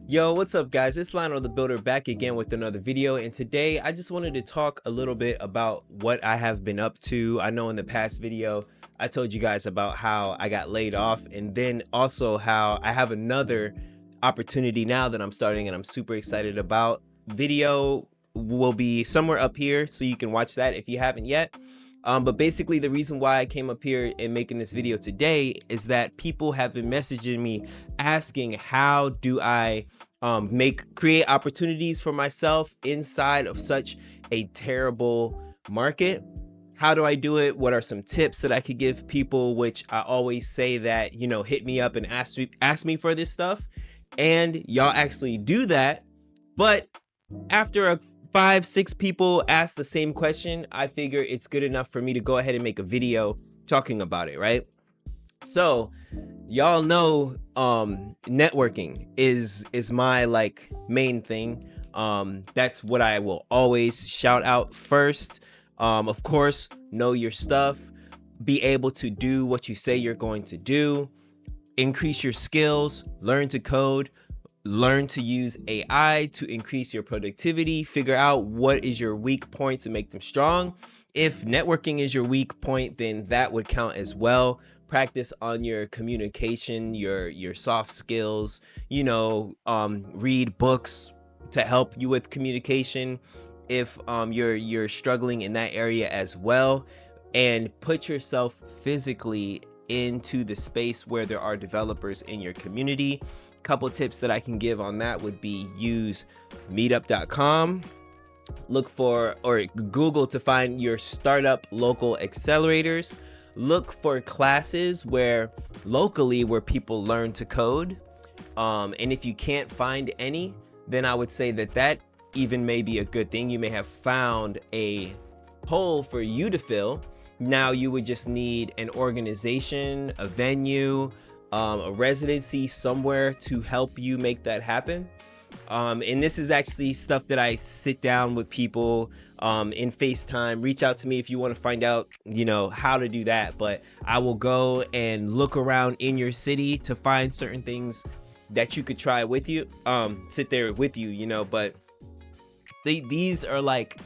Yo, what's up, guys? It's Lionel the Builder back again with another video. And today I just wanted to talk a little bit about what I have been up to. I know in the past video, I told you guys about how I got laid off, and then also how I have another opportunity now that I'm starting and I'm super excited about. Video will be somewhere up here so you can watch that if you haven't yet. But basically, the reason why I came up here and making this video today is that people have been messaging me asking how do I create opportunities for myself inside of such a terrible market. How do I do it? What are some tips that I could give people? Which I always say that, hit me up and ask me for this stuff, and y'all actually do that. But after a 5-6 people ask the same question, I figure it's good enough for me to go ahead and make a video talking about it, right? So y'all know networking is my main thing. That's what I will always shout out first. Of course, know your stuff, be able to do what you say you're going to do, increase your skills, learn to code, learn to use AI to increase your productivity, figure out what is your weak points and make them strong. If networking is your weak point, then that would count as well. Practice on your communication, your soft skills, read books to help you with communication if you're struggling in that area as well, and put yourself physically into the space where there are developers in your community. Couple tips that I can give on that would be use meetup.com, look for or Google to find your startup local accelerators, look for classes where people learn to code, and if you can't find any, then I would say that even may be a good thing. You may have found a hole for you to fill. Now you would just need an organization, a venue, a residency somewhere to help you make that happen. And this is actually stuff that I sit down with people in FaceTime. Reach out to me if you want to find out, how to do that. But I will go and look around in your city to find certain things that you could try with you, sit there with you, but these are like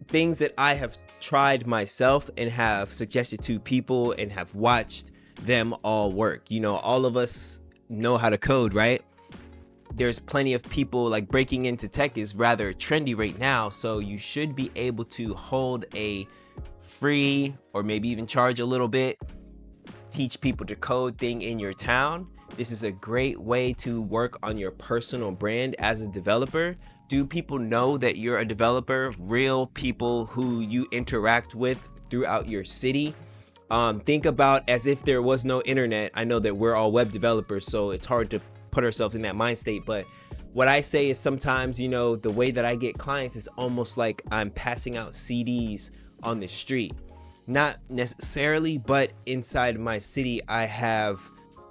things that I have tried myself and have suggested to people and have watched them all work. All of us know how to code, right? There's plenty of people, like, breaking into tech is rather trendy right now, so you should be able to hold a free or maybe even charge a little bit, teach people to code thing in your town. This is a great way to work on your personal brand as a developer. Do people know that you're a developer? Real people who you interact with throughout your city. Think about as if there was no internet. I know that we're all web developers, so it's hard to put ourselves in that mind state. But what I say is sometimes, the way that I get clients is almost like I'm passing out CDs on the street. Not necessarily, but inside my city, I have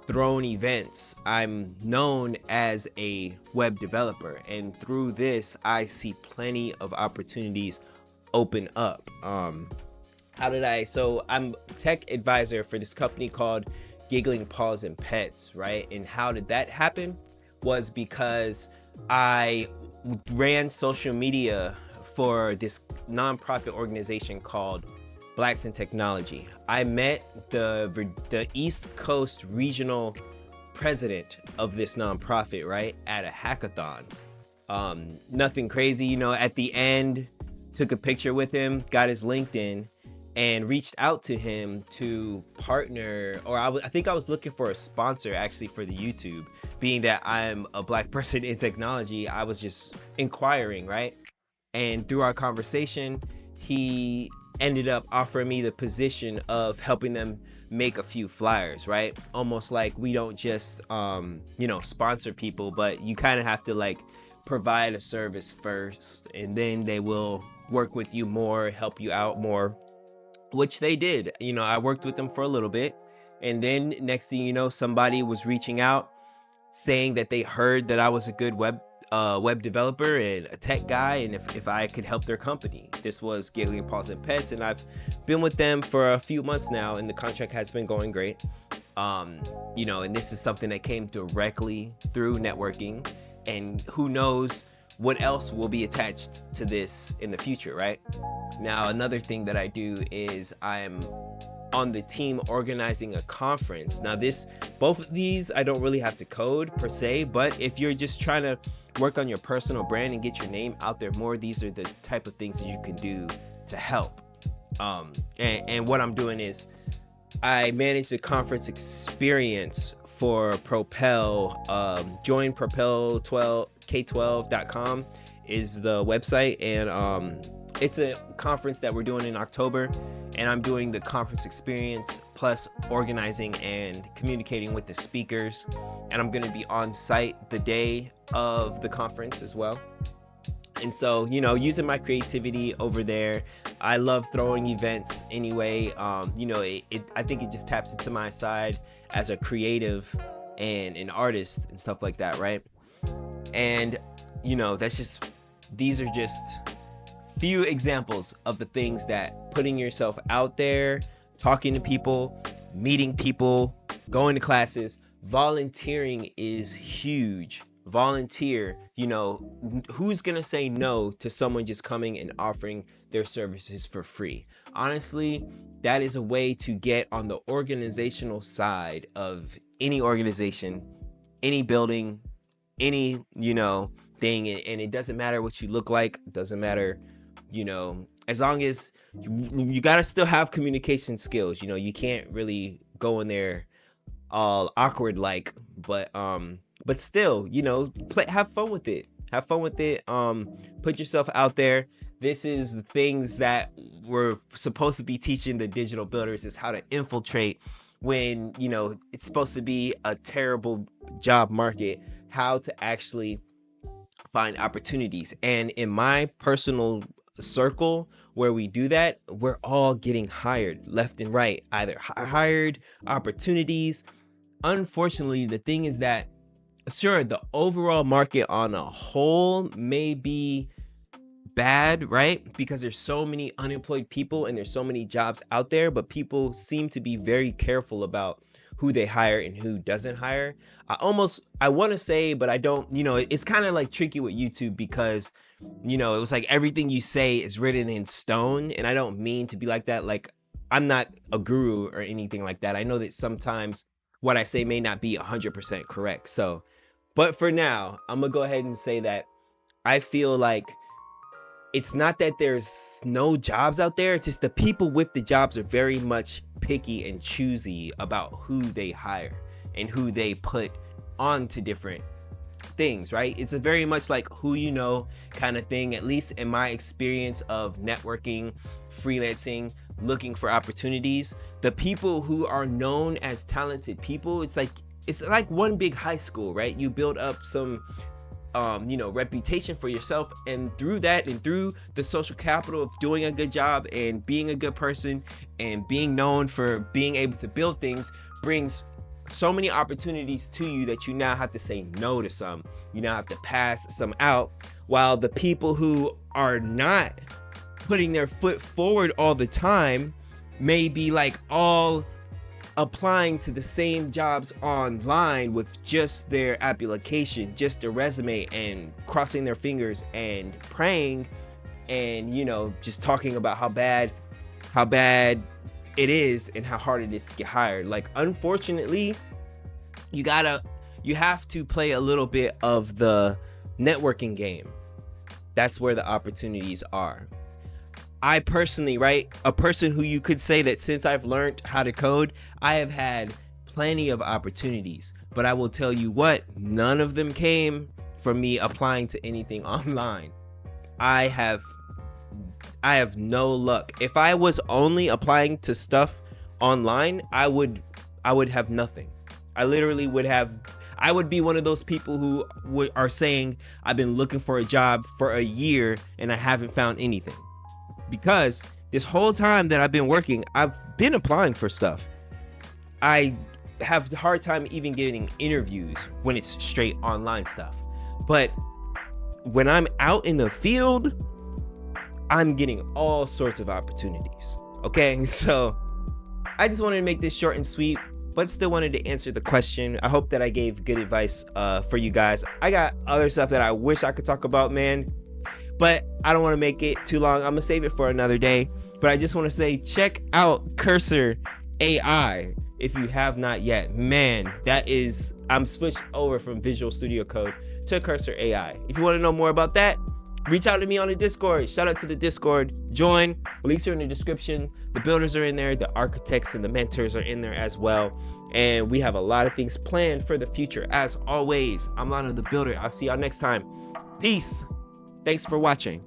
thrown events. I'm known as a web developer, and through this, I see plenty of opportunities open up. So I'm tech advisor for this company called Giggling Paws and Pets, right? And how did that happen? Was because I ran social media for this nonprofit organization called Blacks in Technology. I met the East Coast regional president of this nonprofit, right, at a hackathon. Nothing crazy, at the end, took a picture with him, got his LinkedIn, and reached out to him to partner, or I think I was looking for a sponsor actually for the YouTube. Being that I'm a Black person in technology, I was just inquiring, right? And through our conversation, he ended up offering me the position of helping them make a few flyers, right? Almost like we don't just sponsor people, but you kind of have to provide a service first, and then they will work with you more, help you out more, which they did. I worked with them for a little bit, and then next thing you know, somebody was reaching out saying that they heard that I was a good web developer and a tech guy, and if I could help their company. This was Giggling Paws and Pets, and I've been with them for a few months now, and the contract has been going great. You know, and this is something that came directly through networking, and who knows what else will be attached to this in the future, right? Now, another thing that I do is I'm on the team organizing a conference. Now both of these, I don't really have to code per se, but if you're just trying to work on your personal brand and get your name out there more, these are the type of things that you can do to help. And what I'm doing is I manage the conference experience for Propel. Join Propel K12.com is the website, and it's a conference that we're doing in October, and I'm doing the conference experience plus organizing and communicating with the speakers, and I'm going to be on site the day of the conference as well. And so, you know, using my creativity over there, I love throwing events anyway. You know, I think it just taps into my side as a creative and an artist and stuff like that, right? And, you know, these are just few examples of the things that putting yourself out there, talking to people, meeting people, going to classes, volunteering is huge. Volunteer, you know, who's gonna say no to someone just coming and offering their services for free? Honestly, that is a way to get on the organizational side of any organization, any building, any, you know, thing. And it doesn't matter what you look like, it doesn't matter, you know, as long as you gotta still have communication skills. You know, you can't really go in there all awkward like, but still, you know, have fun with it. Have fun with it. Put yourself out there. This is the things that we're supposed to be teaching the digital builders, is how to infiltrate when, you know, it's supposed to be a terrible job market, how to actually find opportunities. And in my personal circle where we do that, we're all getting hired left and right, either hired, opportunities. Unfortunately, the thing is that, sure, the overall market on a whole may be bad, right? Because there's so many unemployed people and there's so many jobs out there, but people seem to be very careful about who they hire and who doesn't hire. I want to say, but I don't, you know, it's kind of like tricky with YouTube because, you know, it was like everything you say is written in stone, and I don't mean to be like that. Like, I'm not a guru or anything like that. I know that sometimes what I say may not be 100% correct. So, but for now, I'm gonna go ahead and say that I feel like it's not that there's no jobs out there. It's just the people with the jobs are very much picky and choosy about who they hire and who they put onto different things, right? It's a very much like who you know kind of thing, at least in my experience of networking, freelancing, looking for opportunities. The people who are known as talented people, it's like one big high school, right? You build up some you know, reputation for yourself, and through that and through the social capital of doing a good job and being a good person and being known for being able to build things brings so many opportunities to you that you now have to say no to some. You now have to pass some out, while the people who are not putting their foot forward all the time may be like all applying to the same jobs online with just their application, just their resume, and crossing their fingers and praying, and, you know, just talking about how bad it is and how hard it is to get hired. Like, unfortunately, you have to play a little bit of the networking game. That's where the opportunities are. I personally, right, a person who you could say that since I've learned how to code, I have had plenty of opportunities, but I will tell you what, none of them came from me applying to anything online. I have no luck. If I was only applying to stuff online, I would have nothing. I literally I would be one of those people who are saying, I've been looking for a job for a year and I haven't found anything. Because this whole time that I've been working, I've been applying for stuff. I have a hard time even getting interviews when it's straight online stuff. But when I'm out in the field, I'm getting all sorts of opportunities. Okay, so I just wanted to make this short and sweet. but still wanted to answer the question. I hope that I gave good advice for you guys. I got other stuff that I wish I could talk about, man, but I don't want to make it too long. I'm gonna save it for another day. But I just want to say, check out Cursor AI if you have not yet. Man, I'm switched over from Visual Studio Code to Cursor AI. If you want to know more about that, reach out to me on the Discord. Shout out to the Discord. Join. Links are in the description. The builders are in there. The architects and the mentors are in there as well. And we have a lot of things planned for the future. As always, I'm Lionel the Builder. I'll see y'all next time. Peace. Thanks for watching.